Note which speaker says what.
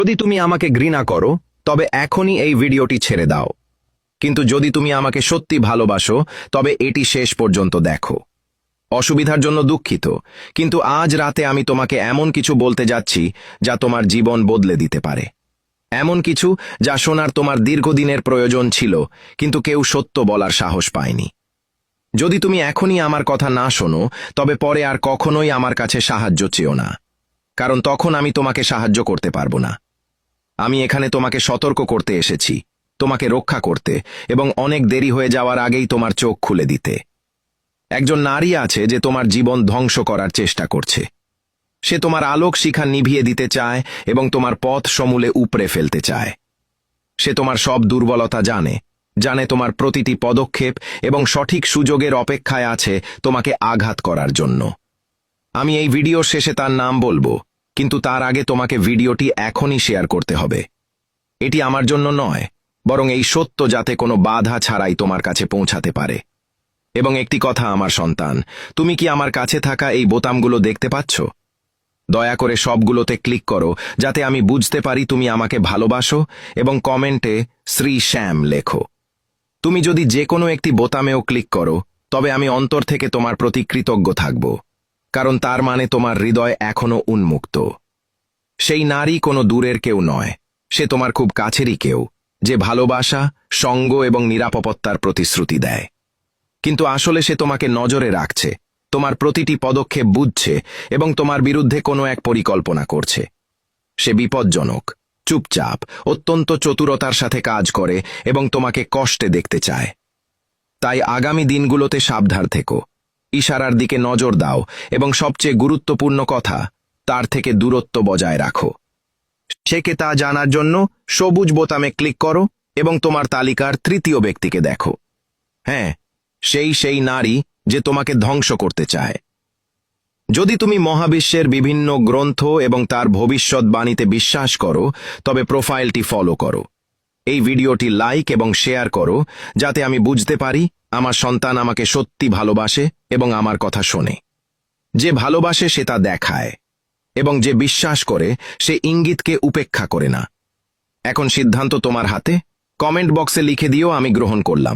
Speaker 1: যদি তুমি আমাকে ঘৃণা করো তবে এখনই এই ভিডিওটি ছেড়ে দাও, কিন্তু যদি তুমি আমাকে সত্যি ভালোবাসো তবে এটি শেষ পর্যন্ত দেখো। অসুবিধার জন্য দুঃখিত, কিন্তু আজ রাতে আমি তোমাকে এমন কিছু বলতে যাচ্ছি যা তোমার জীবন বদলে দিতে পারে। এমন কিছু যা শোনার তোমার দীর্ঘদিনের প্রয়োজন ছিল, কিন্তু কেউ সত্য বলার সাহস পায়নি। যদি তুমি এখনই আমার কথা না শোনো তবে পরে আর কখনোই আমার কাছে সাহায্য চেও না, কারণ তখন আমি তোমাকে সাহায্য করতে পারবো না। আমি এখানে তোমাকে সতর্ক করতে এসেছি, তোমাকে রক্ষা করতে এবং অনেক দেরি হয়ে যাওয়ার আগেই তোমার চোখ খুলে দিতে। একজন নারী আছে যে তোমার জীবন ধ্বংস করার চেষ্টা করছে। সে তোমার আলোক শিখা নিভিয়ে দিতে চায় এবং তোমার পথ সমূলে উপড়ে ফেলতে চায়। সে তোমার সব দুর্বলতা জানে, জানে তোমার প্রতিটি পদক্ষেপ এবং সঠিক সুযোগের অপেক্ষায় আছে তোমাকে আঘাত করার জন্য। আমি এই ভিডিওর শেষে তার নাম বলবো, কিন্তু তার আগে তোমাকে ভিডিওটি এখনই শেয়ার করতে হবে। এটি আমার জন্য নয়, বরং এই সত্য যাতে কোনো বাধা ছাড়াই তোমার কাছে পৌঁছাতে পারে। এবং একটি কথা আমার সন্তান, তুমি কি আমার কাছে থাকা এই বোতামগুলো দেখতে পাচ্ছ? দয়া করে সবগুলোতে ক্লিক করো যাতে আমি বুঝতে পারি তুমি আমাকে ভালোবাসো, এবং কমেন্টে শ্রী শ্যাম লেখো। তুমি যদি যে কোনো একটি বোতামেও ক্লিক করো তবে আমি অন্তর থেকে তোমার প্রতি কৃতজ্ঞ থাকব, কারণ তার মানে তোমার হৃদয় এখনো উন্মুক্ত। সেই নারী কোনো দূরের কেউ নয়, সে তোমার খুব কাছেরই কেউ, যে ভালোবাসা, সঙ্গ এবং নিরাপত্তার প্রতিশ্রুতি দেয়। কিন্তু আসলে সে তোমাকে নজরে রাখছে, তোমার প্রতিটি পদক্ষেপ বুঝছে এবং তোমার বিরুদ্ধে কোনো এক পরিকল্পনা করছে। সে বিপজ্জনক, চুপচাপ, অত্যন্ত চতুরতার সাথে কাজ করে এবং তোমাকে কষ্টে দেখতে চায়। তাই আগামী দিনগুলোতে সাবধান থেকো, ইশারার দিকে নজর দাও এবং সবচেয়ে গুরুত্বপূর্ণ কথা, তার থেকে দূরত্ব বজায় রাখো। সে কে তা জানার জন্য সবুজ বোতামে ক্লিক করো এবং তোমার তালিকার তৃতীয় ব্যক্তিকে দেখো। হ্যাঁ, সেই নারী যে তোমাকে ধ্বংস করতে চায়। যদি তুমি মহাবিশ্বের বিভিন্ন গ্রন্থ এবং তার ভবিষ্যৎবাণীতে বিশ্বাস করো তবে প্রোফাইলটি ফলো করো। এই ভিডিওটি লাইক এবং শেয়ার করো যাতে আমি বুঝতে পারি আমার সন্তান আমাকে সত্যি ভালোবাসে এবং আমার কথা শোনে। যে ভালোবাসে সে তা দেখায়, এবং যে বিশ্বাস করে সে ইঙ্গিতকে উপেক্ষা করে না। এখন সিদ্ধান্ত তোমার হাতে। কমেন্ট বক্সে লিখে দিও, আমি গ্রহণ করলাম।